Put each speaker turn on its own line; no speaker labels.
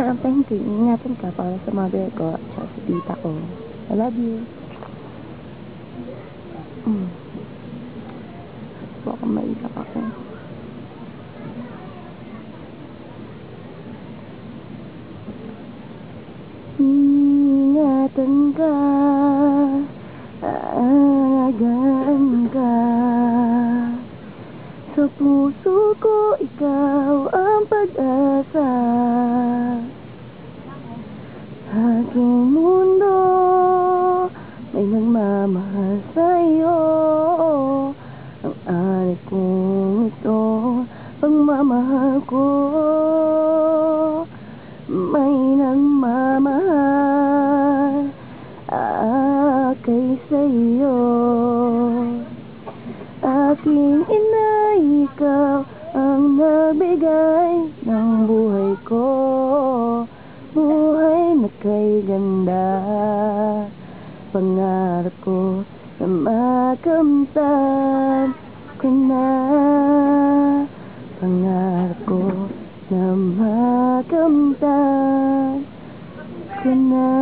Parang pahinting, ingatan ka para sa mother ko at sa tita ko. I love you. Baka maiyak ako. Ingatan ka, aalagaan ka. Sa puso ko, ikaw ang pag-asa. Aking mundo, may nagmamahal sa'yo. Ang anak kong ito, pagmamahal ko. May nagmamahal kay sa'yo. Aking ina, ikaw ang nagbigay ng buhay ko. Buhay na kay ganda. Pangarap ko na makamtan ko na. Pangarap ko na makamtan ko na.